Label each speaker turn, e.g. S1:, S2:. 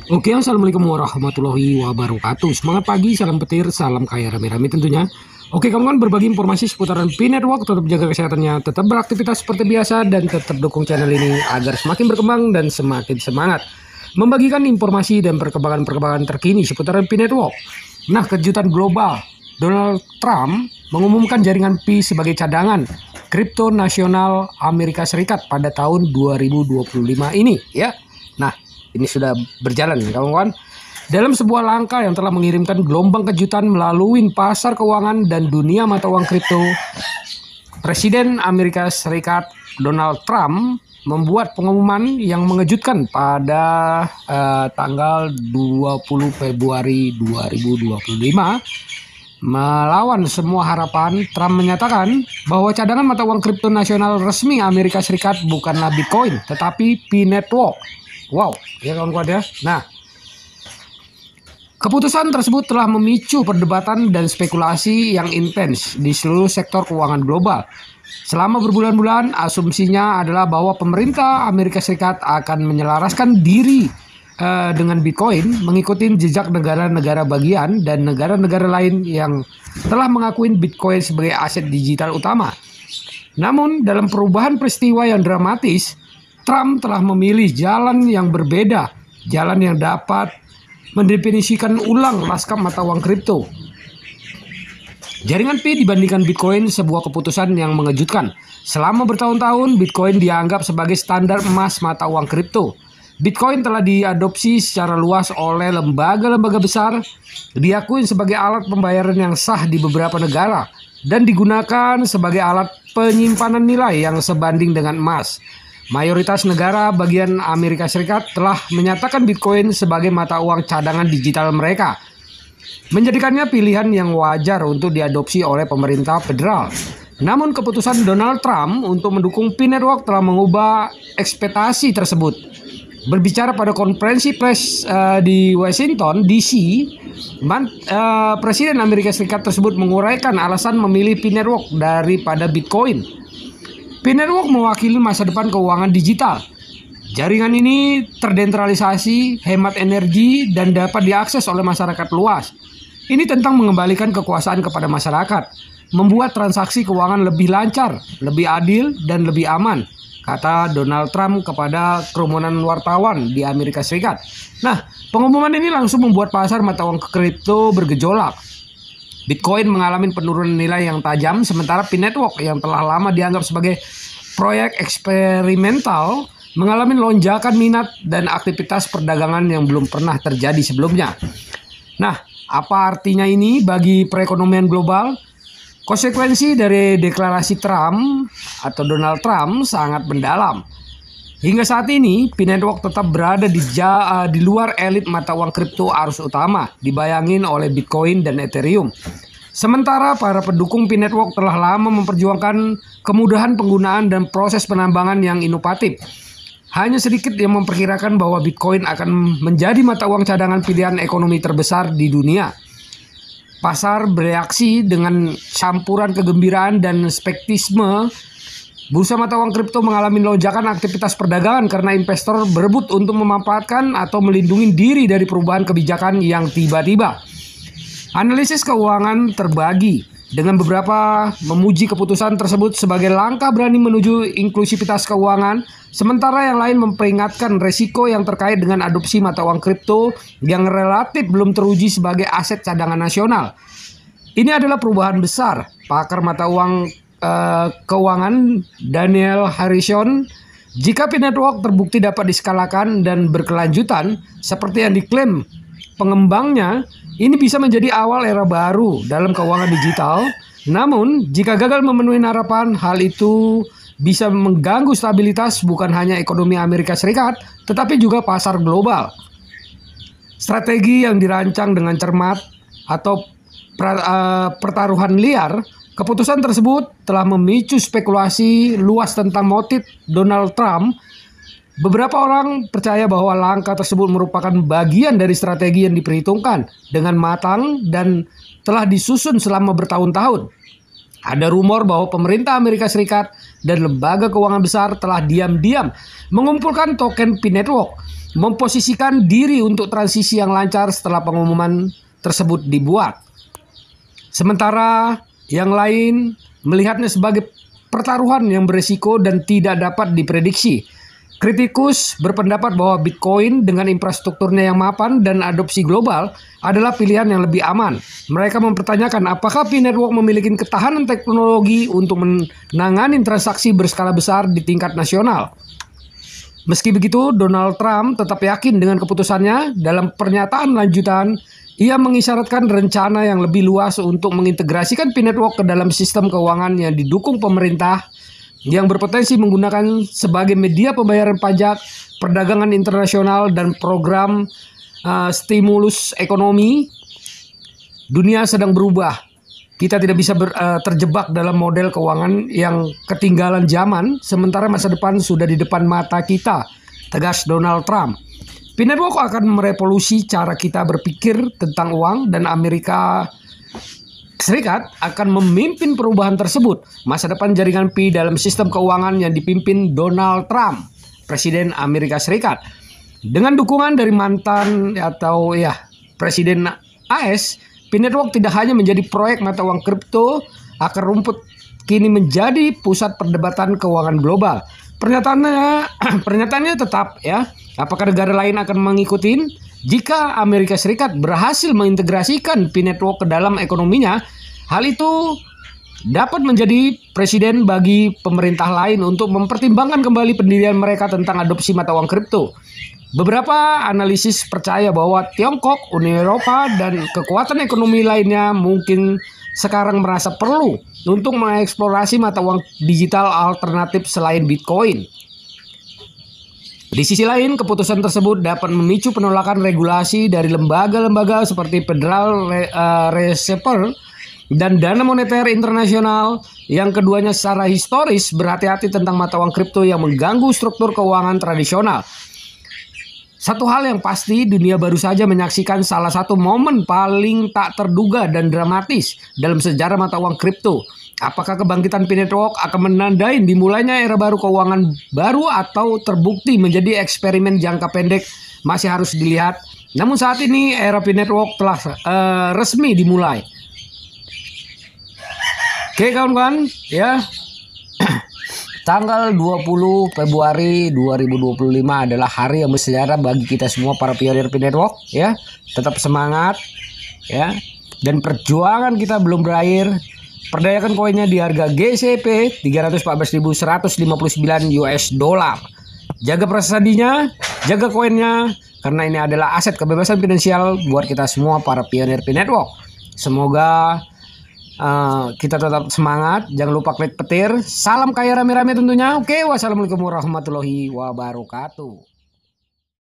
S1: Oke, assalamualaikum warahmatullahi wabarakatuh. Semangat pagi, salam petir, salam kaya rame-rame tentunya. Oke, kawan-kawan, berbagi informasi seputaran P-Network. Tetap jaga kesehatannya, tetap beraktivitas seperti biasa, dan tetap dukung channel ini agar semakin berkembang dan semakin semangat membagikan informasi dan perkembangan-perkembangan terkini seputaran P-Network. Nah, kejutan global. Donald Trump mengumumkan jaringan Pi sebagai cadangan kripto nasional Amerika Serikat pada tahun 2025 ini, ya. Nah, ini sudah berjalan, kawan-kawan. Dalam sebuah langkah yang telah mengirimkan gelombang kejutan melalui pasar keuangan dan dunia mata uang kripto, Presiden Amerika Serikat Donald Trump membuat pengumuman yang mengejutkan pada tanggal 20 Februari 2025. Melawan semua harapan, Trump menyatakan bahwa cadangan mata uang kripto nasional resmi Amerika Serikat bukanlah Bitcoin, tetapi P-Network. Wow, ya kawan-kawan ya. Nah, keputusan tersebut telah memicu perdebatan dan spekulasi yang intens di seluruh sektor keuangan global. Selama berbulan-bulan, asumsinya adalah bahwa pemerintah Amerika Serikat akan menyelaraskan diri dengan Bitcoin, mengikuti jejak negara-negara bagian dan negara-negara lain yang telah mengakui Bitcoin sebagai aset digital utama. Namun, dalam perubahan peristiwa yang dramatis, Trump telah memilih jalan yang berbeda, jalan yang dapat mendefinisikan ulang lanskap mata uang kripto. Jaringan Pi dibandingkan Bitcoin sebuah keputusan yang mengejutkan. Selama bertahun-tahun, Bitcoin dianggap sebagai standar emas mata uang kripto. Bitcoin telah diadopsi secara luas oleh lembaga-lembaga besar, diakui sebagai alat pembayaran yang sah di beberapa negara, dan digunakan sebagai alat penyimpanan nilai yang sebanding dengan emas. Mayoritas negara bagian Amerika Serikat telah menyatakan Bitcoin sebagai mata uang cadangan digital mereka, menjadikannya pilihan yang wajar untuk diadopsi oleh pemerintah federal. Namun keputusan Donald Trump untuk mendukung P-Network telah mengubah ekspektasi tersebut. Berbicara pada konferensi pers di Washington DC, Presiden Amerika Serikat tersebut menguraikan alasan memilih P-Network daripada Bitcoin. P-Network mewakili masa depan keuangan digital. Jaringan ini terdesentralisasi, hemat energi, dan dapat diakses oleh masyarakat luas. Ini tentang mengembalikan kekuasaan kepada masyarakat, membuat transaksi keuangan lebih lancar, lebih adil, dan lebih aman, kata Donald Trump kepada kerumunan wartawan di Amerika Serikat. Nah, pengumuman ini langsung membuat pasar mata uang kripto bergejolak. Bitcoin mengalami penurunan nilai yang tajam, sementara P-Network yang telah lama dianggap sebagai proyek eksperimental mengalami lonjakan minat dan aktivitas perdagangan yang belum pernah terjadi sebelumnya. Nah, apa artinya ini bagi perekonomian global? Konsekuensi dari deklarasi Trump atau Donald Trump sangat mendalam. Hingga saat ini, P-Network tetap berada di luar elit mata uang kripto arus utama, dibayangin oleh Bitcoin dan Ethereum. Sementara para pendukung P-Network telah lama memperjuangkan kemudahan penggunaan dan proses penambangan yang inovatif. Hanya sedikit yang memperkirakan bahwa Bitcoin akan menjadi mata uang cadangan pilihan ekonomi terbesar di dunia. Pasar bereaksi dengan campuran kegembiraan dan skeptisme. Bursa mata uang kripto mengalami lonjakan aktivitas perdagangan karena investor berebut untuk memanfaatkan atau melindungi diri dari perubahan kebijakan yang tiba-tiba. Analisis keuangan terbagi, dengan beberapa memuji keputusan tersebut sebagai langkah berani menuju inklusivitas keuangan, sementara yang lain memperingatkan resiko yang terkait dengan adopsi mata uang kripto yang relatif belum teruji sebagai aset cadangan nasional. Ini adalah perubahan besar. Pakar mata uang keuangan Daniel Harrison, jika P-Network terbukti dapat diskalakan dan berkelanjutan seperti yang diklaim pengembangnya, ini bisa menjadi awal era baru dalam keuangan digital. Namun, jika gagal memenuhi harapan, hal itu bisa mengganggu stabilitas bukan hanya ekonomi Amerika Serikat, tetapi juga pasar global. Strategi yang dirancang dengan cermat atau pertaruhan liar, keputusan tersebut telah memicu spekulasi luas tentang motif Donald Trump. Beberapa orang percaya bahwa langkah tersebut merupakan bagian dari strategi yang diperhitungkan dengan matang dan telah disusun selama bertahun-tahun. Ada rumor bahwa pemerintah Amerika Serikat dan lembaga keuangan besar telah diam-diam mengumpulkan token P-Network memposisikan diri untuk transisi yang lancar setelah pengumuman tersebut dibuat. Sementara yang lain melihatnya sebagai pertaruhan yang beresiko dan tidak dapat diprediksi. Kritikus berpendapat bahwa Bitcoin dengan infrastrukturnya yang mapan dan adopsi global adalah pilihan yang lebih aman. Mereka mempertanyakan apakah P-Network memiliki ketahanan teknologi untuk menangani transaksi berskala besar di tingkat nasional. Meski begitu, Donald Trump tetap yakin dengan keputusannya. Dalam pernyataan lanjutan, ia mengisyaratkan rencana yang lebih luas untuk mengintegrasikan P-Network ke dalam sistem keuangan yang didukung pemerintah yang berpotensi menggunakan sebagai media pembayaran pajak, perdagangan internasional, dan program stimulus ekonomi. Dunia sedang berubah. Kita tidak bisa terjebak dalam model keuangan yang ketinggalan zaman, sementara masa depan sudah di depan mata kita, tegas Donald Trump. P-Network akan merevolusi cara kita berpikir tentang uang dan Amerika Serikat akan memimpin perubahan tersebut. Masa depan jaringan Pi dalam sistem keuangan yang dipimpin Donald Trump, Presiden Amerika Serikat. Dengan dukungan dari mantan Presiden AS, P-Network tidak hanya menjadi proyek mata uang kripto, akar rumput kini menjadi pusat perdebatan keuangan global. Pernyataannya tetap apakah negara lain akan mengikuti? Jika Amerika Serikat berhasil mengintegrasikan P-Network ke dalam ekonominya, hal itu dapat menjadi presiden bagi pemerintah lain untuk mempertimbangkan kembali pendirian mereka tentang adopsi mata uang kripto. Beberapa analisis percaya bahwa Tiongkok, Uni Eropa, dan kekuatan ekonomi lainnya mungkin sekarang merasa perlu untuk mengeksplorasi mata uang digital alternatif selain Bitcoin. Di sisi lain, keputusan tersebut dapat memicu penolakan regulasi dari lembaga-lembaga seperti Federal Reserve dan Dana Moneter Internasional, yang keduanya secara historis berhati-hati tentang mata uang kripto yang mengganggu struktur keuangan tradisional. Satu hal yang pasti, dunia baru saja menyaksikan salah satu momen paling tak terduga dan dramatis dalam sejarah mata uang kripto. Apakah kebangkitan P-Network akan menandai dimulainya era baru keuangan baru atau terbukti menjadi eksperimen jangka pendek masih harus dilihat. Namun saat ini era P-Network telah resmi dimulai. Oke kawan-kawan, tanggal 20 Februari 2025 adalah hari yang bersejarah bagi kita semua para pionir P-Network. Tetap semangat dan perjuangan kita belum berakhir. Perdayakan koinnya di harga GCP 314.159 US dollar. Jaga prestasinya, jaga koinnya, karena ini adalah aset kebebasan finansial buat kita semua para pionir P-Network. Semoga kita tetap semangat. Jangan lupa klik petir. Salam kaya rame-rame tentunya. Oke, wassalamualaikum warahmatullahi wabarakatuh.